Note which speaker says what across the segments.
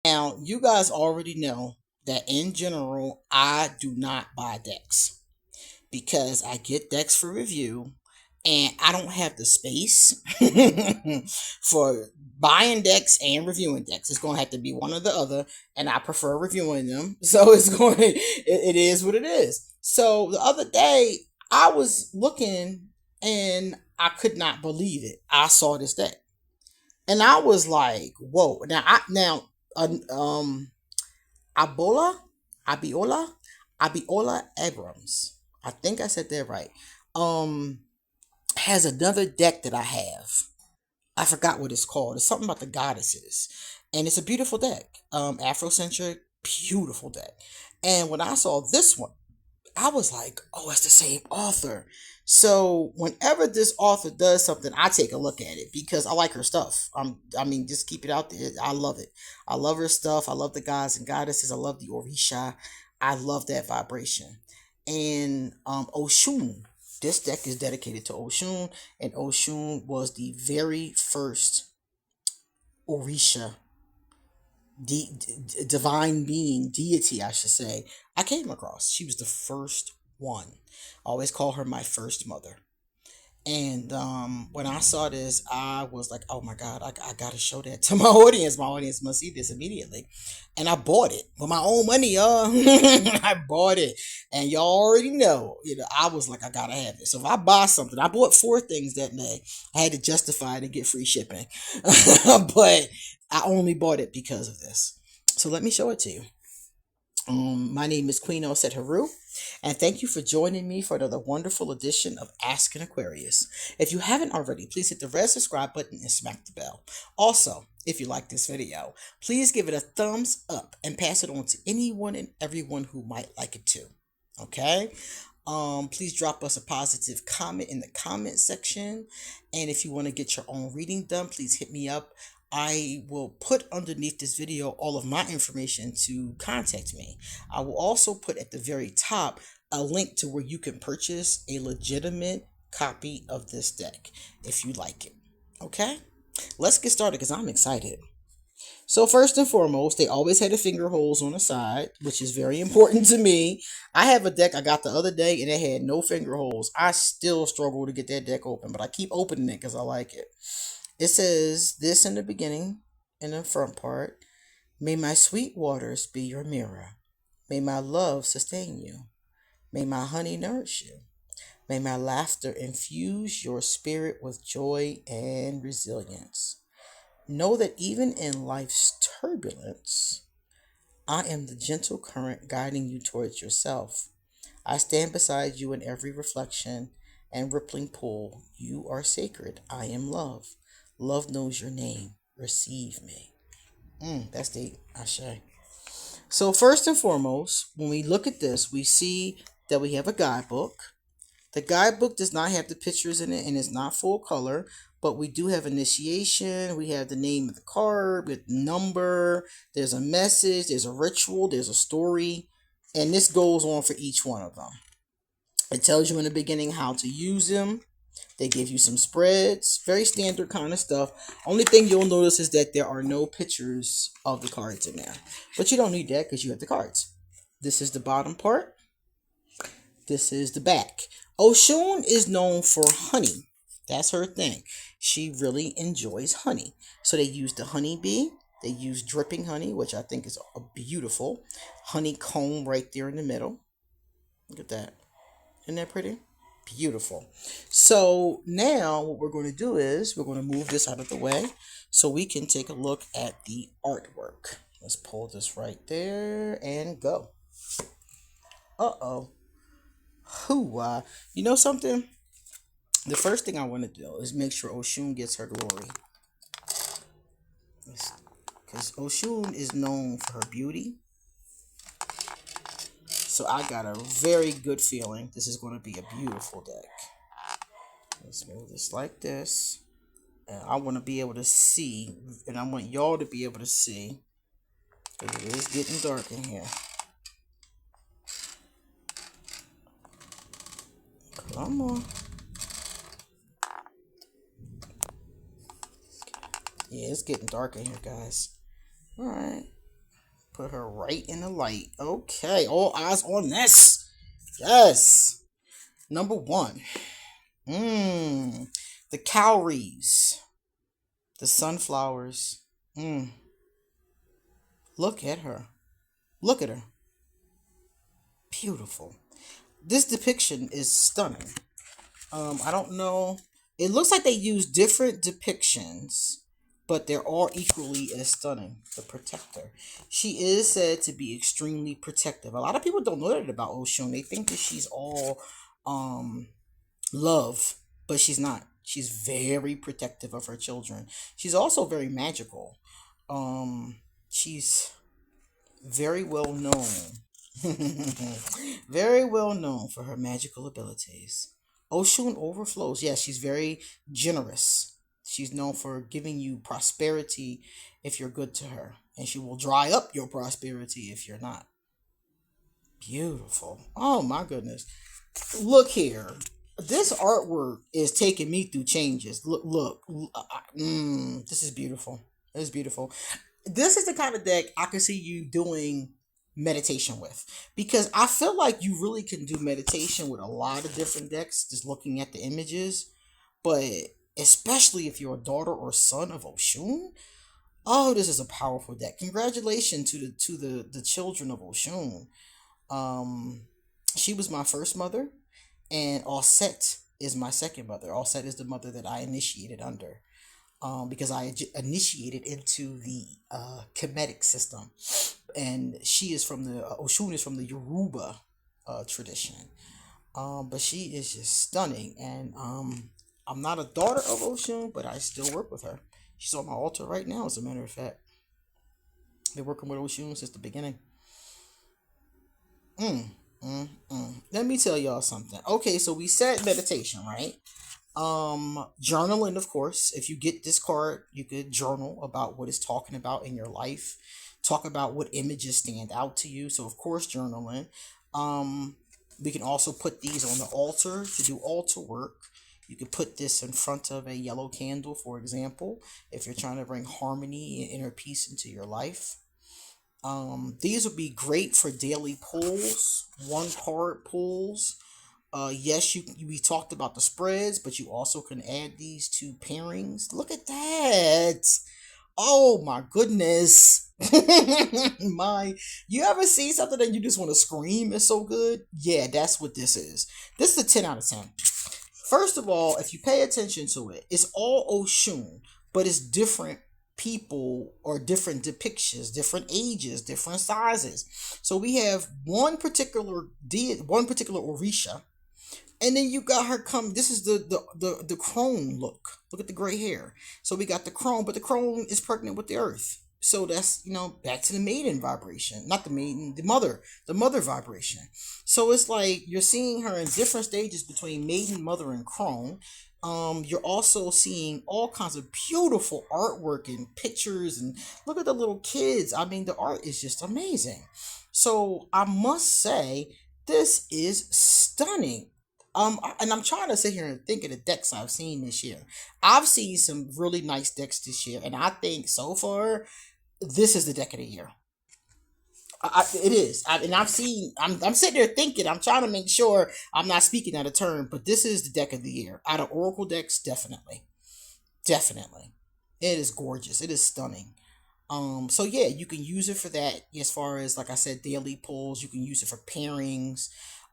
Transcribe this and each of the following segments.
Speaker 1: Now, you guys already know that in general, I do not buy decks because I get decks for review and I don't have the space for buying decks and reviewing decks. It's going to have to be one or the other, and I prefer reviewing them. So it is what it is. So the other day, I was looking and I could not believe it. I saw this deck, and I was like, "Whoa!" Now, Abola, Abiola, Abiola Abrams. I think I said that right. Um, has another deck that I have. I forgot what it's called. It's something about the goddesses, and it's a beautiful deck. Afrocentric, beautiful deck. And when I saw this one, I was like, "Oh, it's the same author." So whenever this author does something, I take a look at it because I like her stuff. I mean, just keep it out there. I love it. I love her stuff. I love the gods and goddesses. I love the Orisha. I love that vibration. And Oshun, this deck is dedicated to Oshun, and Oshun was the very first Orisha, divine being, deity, I should say, I came across. She was the first one. I always call her my first mother. And when I saw this, I was like, "Oh my God, I gotta show that to my audience. My audience must see this immediately." And I bought it with my own money, y'all. I bought it, and y'all already know. I was like, I gotta have it. So if I buy something, I bought four things that day. I had to justify it and get free shipping, but I only bought it because of this. So let me show it to you. My name is QueenAusetHeru, and thank you for joining me for another wonderful edition of Ask an Aquarius. If you haven't already, please hit the red subscribe button and smack the bell. Also, if you like this video, please give it a thumbs up and pass it on to anyone and everyone who might like it too. Okay? Please drop us a positive comment in the comment section. And if you want to get your own reading done, please hit me up. I will put underneath this video all of my information to contact me. I will also put at the very top a link to where you can purchase a legitimate copy of this deck if you like it. Okay? Let's get started because I'm excited. So first and foremost, they always had the finger holes on the side, which is very important to me. I have a deck I got the other day and it had no finger holes. I still struggle to get that deck open, but I keep opening it because I like it. It says this in the beginning, in the front part. May my sweet waters be your mirror. May my love sustain you. May my honey nourish you. May my laughter infuse your spirit with joy and resilience. Know that even in life's turbulence, I am the gentle current guiding you towards yourself. I stand beside you in every reflection and rippling pool. You are sacred. I am love. Love knows your name. Receive me. That's deep. Ashe. So first and foremost, when we look at this, we see that we have a guidebook. The guidebook does not have the pictures in it and it's not full color, but we do have initiation. We have the name of the card with number. There's a message. There's a ritual. There's a story. And this goes on for each one of them. It tells you in the beginning how to use them. They give you some spreads, very standard kind of stuff. Only thing you'll notice is that there are no pictures of the cards in there. But you don't need that because you have the cards. This is the bottom part. This is the back. Oshun is known for honey. That's her thing. She really enjoys honey. So they use the honeybee. They use dripping honey, which I think is a beautiful honeycomb right there in the middle. Look at that. Isn't that pretty? Beautiful. So now what we're going to do is we're going to move this out of the way so we can take a look at the artwork. Let's pull this right there and go. Uh-oh. Hoo-wah. You know something? The first thing I want to do is make sure Oshun gets her glory. Because Oshun is known for her beauty. So I got a very good feeling this is going to be a beautiful deck. Let's move this like this. And I want to be able to see, and I want y'all to be able to see, because it is getting dark in here. Come on. Yeah, it's getting dark in here, guys. Alright. Put her right in the light. Okay, all eyes on this. Yes. Number one. The cowries. The sunflowers. Look at her. Look at her. Beautiful. This depiction is stunning. I don't know. It looks like they use different depictions, but they're all equally as stunning. The protector. She is said to be extremely protective. A lot of people don't know that about Oshun. They think that she's all love, but she's not. She's very protective of her children. She's also very magical. She's very well known. Very well known for her magical abilities. Oshun overflows. Yes, she's very generous. She's known for giving you prosperity if you're good to her, and she will dry up your prosperity if you're not. Beautiful. Oh my goodness. Look here. This artwork is taking me through changes. Look. This is beautiful. This is beautiful. This is the kind of deck I can see you doing meditation with, because I feel like you really can do meditation with a lot of different decks just looking at the images, but especially if you're a daughter or son of Oshun. Oh, this is a powerful deck. Congratulations to the children of Oshun. She was my first mother, and Auset is my second mother. Auset is the mother that I initiated under, because I initiated into the Kemetic system, and she is from the Oshun is from the Yoruba tradition. But she is just stunning, and I'm not a daughter of Oshun, but I still work with her. She's on my altar right now, as a matter of fact. Been working with Oshun since the beginning. Let me tell y'all something. Okay, so we said meditation, right? Journaling, of course. If you get this card, you could journal about what it's talking about in your life. Talk about what images stand out to you. So, of course, journaling. We can also put these on the altar to do altar work. You could put this in front of a yellow candle, for example, if you're trying to bring harmony and inner peace into your life. These would be great for daily pulls, one card pulls. Yes, we talked about the spreads, but you also can add these to pairings. Look at that. Oh my goodness. You ever see something that you just want to scream? It's so good. Yeah, that's what this is. This is a 10 out of 10. First of all, if you pay attention to it, it's all Oshun, but it's different people or different depictions, different ages, different sizes. So we have one particular Orisha, and then you got her come. This is the crone look. Look at the gray hair. So we got the crone, but the crone is pregnant with the earth. So that's, back to the maiden vibration, not the maiden, the mother vibration. So it's like you're seeing her in different stages between maiden, mother, and crone. You're also seeing all kinds of beautiful artwork and pictures, and look at the little kids. I mean, the art is just amazing. So I must say, this is stunning. And I'm trying to sit here and think of the decks I've seen this year. I've seen some really nice decks this year, and I think so far, this is the deck of the year. It is. I'm sitting there thinking, I'm trying to make sure I'm not speaking out of turn, but this is the deck of the year. Out of Oracle decks, definitely. Definitely. It is gorgeous. It is stunning. So yeah, you can use it for that as far as, like I said, daily pulls. You can use it for pairings.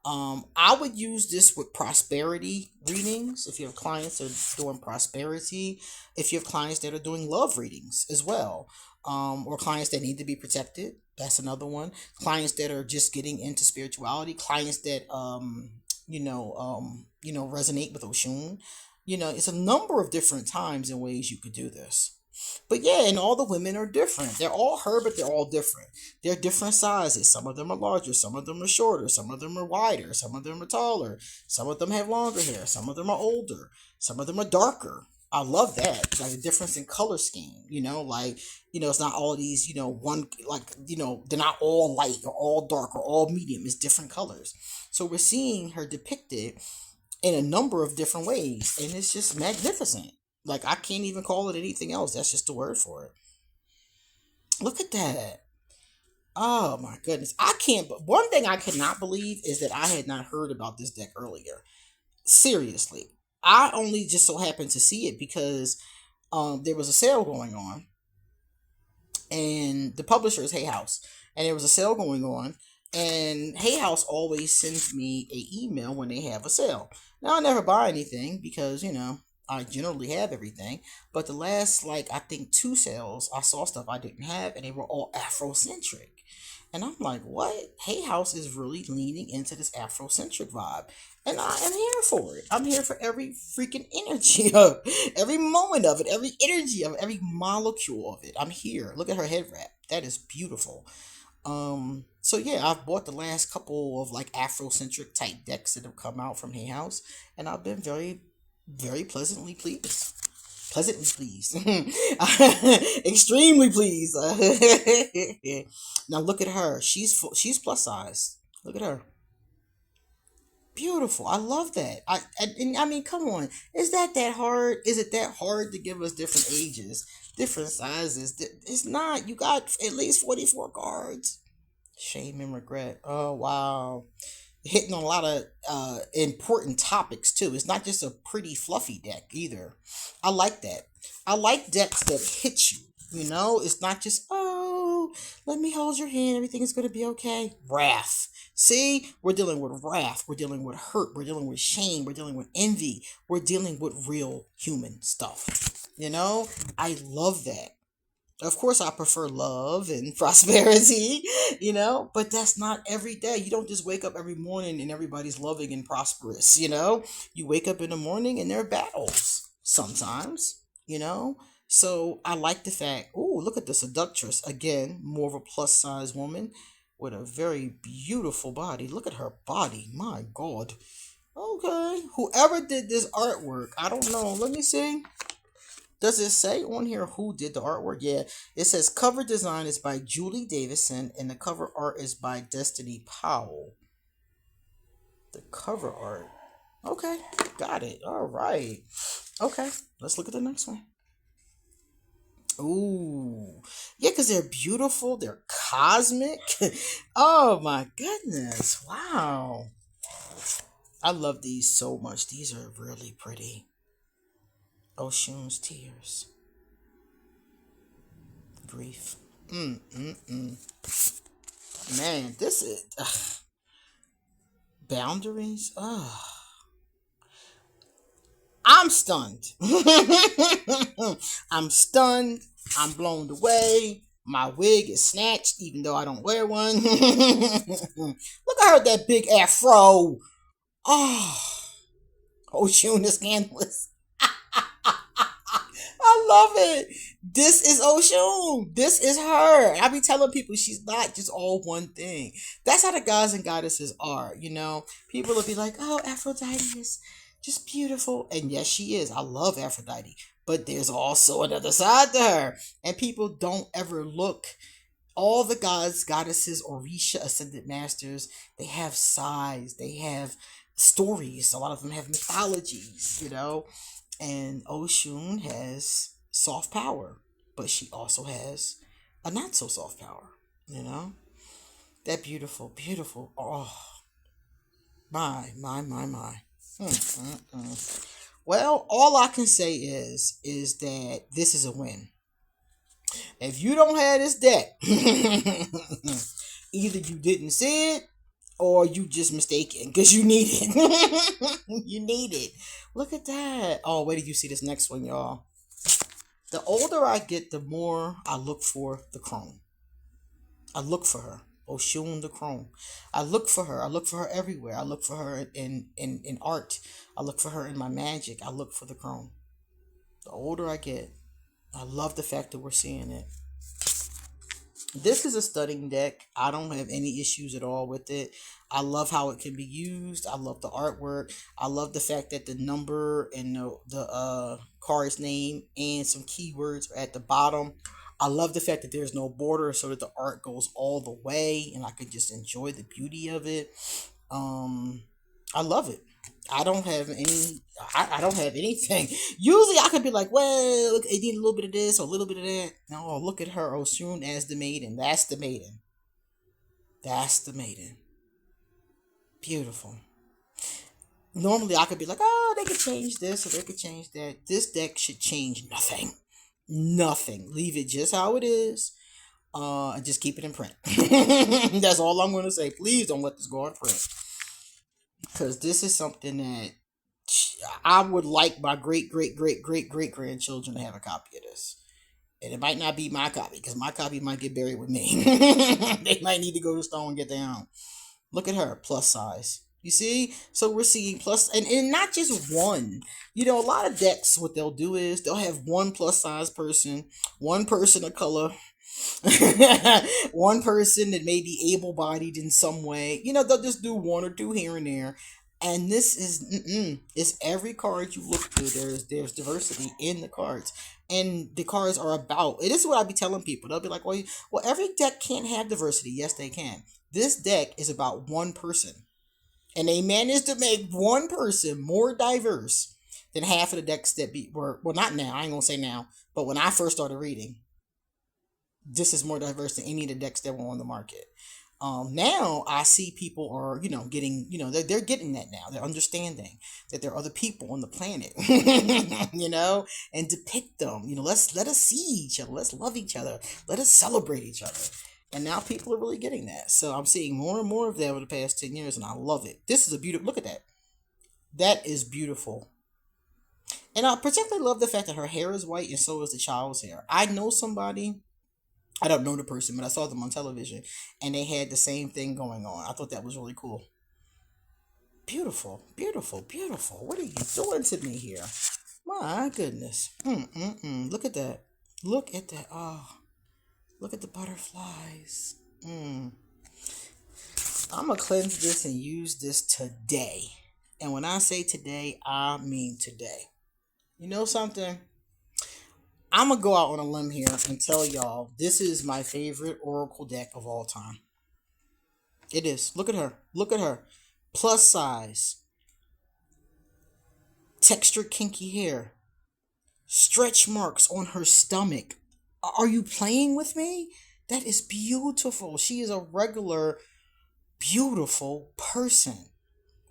Speaker 1: I would use this with prosperity readings if you have clients that are doing prosperity, if you have clients that are doing love readings as well, or clients that need to be protected. That's another one. Clients that are just getting into spirituality, clients that resonate with Oshun. It's a number of different times and ways you could do this. But yeah, and all the women are different. They're all her, but they're all different. They're different sizes. Some of them are larger. Some of them are shorter. Some of them are wider. Some of them are taller. Some of them have longer hair. Some of them are older. Some of them are darker. I love that. Like the difference in color scheme, it's not all these, they're not all light or all dark or all medium. It's different colors. So we're seeing her depicted in a number of different ways, and it's just magnificent. Like, I can't even call it anything else. That's just the word for it. Look at that. Oh my goodness. I can't, but one thing I cannot believe is that I had not heard about this deck earlier. Seriously. I only just so happened to see it because there was a sale going on, and the publisher is Hay House, and there was a sale going on, and Hay House always sends me a email when they have a sale. Now I never buy anything because I generally have everything, but the last like I think two sales I saw stuff I didn't have, and they were all Afrocentric. And I'm like, what? Hay House is really leaning into this Afrocentric vibe. And I am here for it. I'm here for every freaking energy of every moment of it, every energy of it, every molecule of it. I'm here. Look at her head wrap. That is beautiful. So yeah, I've bought the last couple of like Afrocentric type decks that have come out from Hay House, and I've been very, very pleasantly pleased. Pleasantly pleased. Extremely pleased. Now look at her. She's plus size. Look at her. Beautiful. I love that. And I mean, come on. Is that hard? Is it that hard to give us different ages, different sizes? It's not. You got at least 44 cards. Shame and regret. Oh wow. Hitting on a lot of important topics too. It's not just a pretty fluffy deck either. I like that. I like decks that hit you. It's not just let me hold your hand. Everything is going to be okay. Wrath. See, we're dealing with wrath. We're dealing with hurt. We're dealing with shame. We're dealing with envy. We're dealing with real human stuff. I love that. Of course, I prefer love and prosperity, but that's not every day. You don't just wake up every morning and everybody's loving and prosperous. You wake up in the morning and there are battles sometimes, you know? So I like the fact, oh, look at the seductress. Again, more of a plus size woman with a very beautiful body. Look at her body. My God. Okay. Whoever did this artwork, I don't know. Let me see. Does it say on here who did the artwork? Yeah, it says cover design is by Julie Davison and the cover art is by Destiny Powell. The cover art. Okay, got it. All right. Okay, let's look at the next one. Ooh, yeah, because they're beautiful. They're cosmic. Oh my goodness. Wow. I love these so much. These are really pretty. Oshun's tears. Grief. Man, this is boundaries. I'm stunned. I'm stunned. I'm blown away. My wig is snatched, even though I don't wear one. Look at her, that big afro. Oh, Oshun is scandalous. I love it. This is Oshun. This is her. I be telling people she's not just all one thing. That's how the gods and goddesses are. People will be like, oh, Aphrodite is just beautiful. And yes, she is. I love Aphrodite. But there's also another side to her. And people don't ever look. All the gods, goddesses, Orisha, ascended masters, they have sides. They have stories. A lot of them have mythologies. And Oshun has soft power, but she also has a not so soft power, you know? That beautiful, beautiful. Oh, my. Well, all I can say is that this is a win. If you don't have this deck, either you didn't see it or you just mistaken because you need it. You need it. Look at that. Oh, wait till you see this next one, y'all. The older I get, the more I look for the chrome. I look for her. Oshun the chrome. I look for her. I look for her everywhere. I look for her in art. I look for her in my magic. I look for the chrome. The older I get, I love the fact that we're seeing it. This is a stunning deck. I don't have any issues at all with it. I love how it can be used. I love the artwork. I love the fact that the number and the card's name and some keywords are at the bottom. I love the fact that there's no border so that the art goes all the way and I can just enjoy the beauty of it. I love it. I don't have any. I don't have anything. Usually, I could be like, "Well, look, it need a little bit of this or a little bit of that." No, look at her, Oshun as the maiden. That's the maiden. That's the maiden. Beautiful. Normally, I could be like, oh, they could change this or they could change that. This deck should change nothing. Nothing. Leave it just how it is. And just keep it in print. That's all I'm going to say. Please don't let this go in print. Because this is something that I would like my great, great, great, great, great grandchildren to have a copy of this. And it might not be my copy, because my copy might get buried with me. They might need to go to the store and get their own. Look at her, plus size. You see? So we're seeing plus, and not just one. You know, a lot of decks, what they'll do is they'll have one plus size person, one person of color, one person that may be able bodied in some way. You know, they'll just do one or two here and there. And this is, it's every card you look through. There's diversity in the cards. And the cards are about, it is what I be telling people. They'll be like, well, every deck can't have diversity. Yes, they can. This deck is about one person. And they managed to make one person more diverse than half of the decks that were, well, not now, I ain't gonna say now, but when I first started reading, this is more diverse than any of the decks that were on the market. Now I see people are, getting, they're getting that now. They're understanding that there are other people on the planet, and depict them. Let us see each other. Let's love each other. Let us celebrate each other. And now people are really getting that. So I'm seeing more and more of that over the past 10 years, and I love it. This is a beautiful, look at that. That is beautiful. And I particularly love the fact that her hair is white and so is the child's hair. I know somebody, I don't know the person, but I saw them on television and they had the same thing going on. I thought that was really cool. Beautiful, beautiful, beautiful. What are you doing to me here? My goodness. Look at that. Look at that. Oh, look at the butterflies. I'm going to cleanse this and use this today. And when I say today, I mean today. You know something? I'm going to go out on a limb here and tell y'all this is my favorite Oracle deck of all time. It is. Look at her. Look at her. Plus size. Textured kinky hair. Stretch marks on her stomach. Are you playing with me? That is beautiful. She is a regular, beautiful person,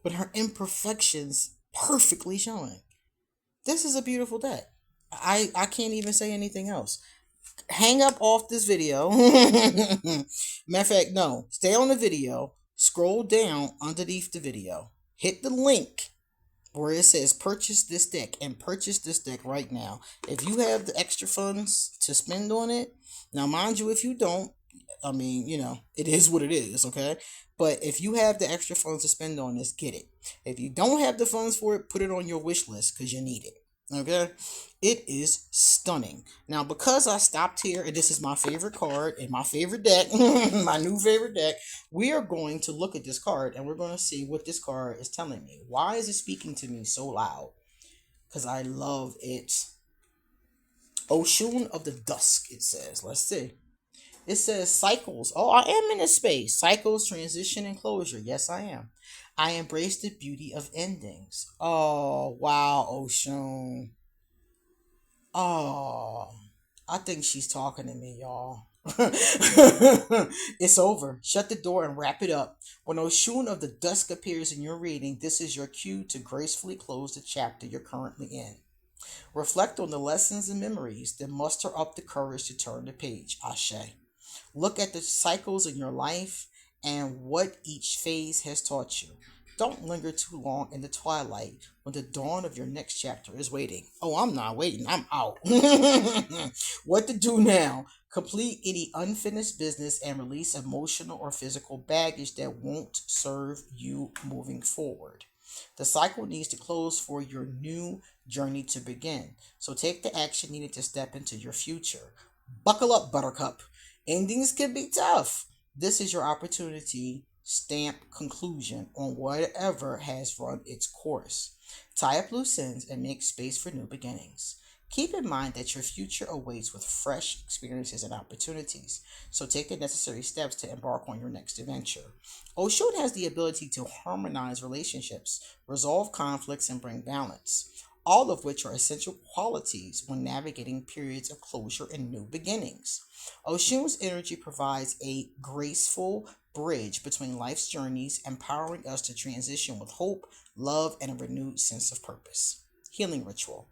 Speaker 1: but her imperfections perfectly showing. This is a beautiful deck. I can't even say anything else. Hang up off this video. Matter of fact, no. Stay on the video. Scroll down underneath the video. Hit the link where it says purchase this deck, and purchase this deck right now. If you have the extra funds to spend on it, now mind you, if you don't, I mean, it is what it is, okay? But if you have the extra funds to spend on this, get it. If you don't have the funds for it, put it on your wish list because you need it. Okay, it is stunning. Now, because I stopped here, and this is my favorite card and my favorite deck, my new favorite deck, we are going to look at this card and we're going to see what this card is telling me. Why is it speaking to me so loud? Because I love it. Oshun of the Dusk, it says. Let's see. It says cycles. Oh, I am in a space. Cycles, transition, and closure. Yes, I am. I embrace the beauty of endings. Oh, wow, Oshun. Oh, I think she's talking to me, y'all. It's over. Shut the door and wrap it up. When Oshun of the Dusk appears in your reading, this is your cue to gracefully close the chapter you're currently in. Reflect on the lessons and memories, then muster up the courage to turn the page. Ashe. Look at the cycles in your life and what each phase has taught you. Don't linger too long in the twilight when the dawn of your next chapter is waiting. Oh, I'm not waiting. I'm out. What to do now? Complete any unfinished business and release emotional or physical baggage that won't serve you moving forward. The cycle needs to close for your new journey to begin. So take the action needed to step into your future. Buckle up, Buttercup. Endings can be tough. This is your opportunity. Stamp conclusion on whatever has run its course. Tie up loose ends and make space for new beginnings. Keep in mind that your future awaits with fresh experiences and opportunities, so take the necessary steps to embark on your next adventure. Oshun has the ability to harmonize relationships, resolve conflicts, and bring balance. all of which are essential qualities when navigating periods of closure and new beginnings. Oshun's energy provides a graceful bridge between life's journeys, empowering us to transition with hope, love, and a renewed sense of purpose. Healing ritual.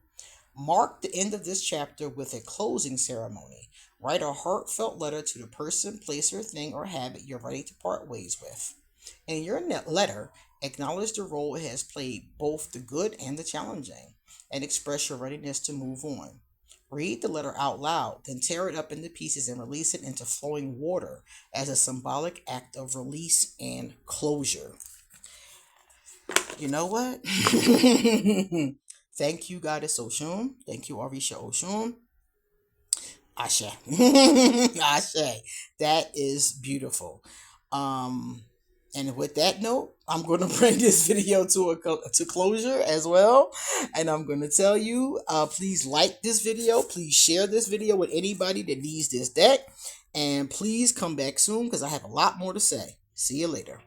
Speaker 1: Mark the end of this chapter with a closing ceremony. Write a heartfelt letter to the person, place, or thing or habit you're ready to part ways with. In your letter, acknowledge the role it has played, both the good and the challenging, and express your readiness to move on. Read the letter out loud, then tear it up into pieces and release it into flowing water as a symbolic act of release and closure. You know what? Thank you, Goddess Oshun. Thank you, Arisha Oshun. Ashe. Ashe. That is beautiful. And with that note, I'm going to bring this video to closure as well. And I'm going to tell you, please like this video. Please share this video with anybody that needs this deck. And please come back soon because I have a lot more to say. See you later.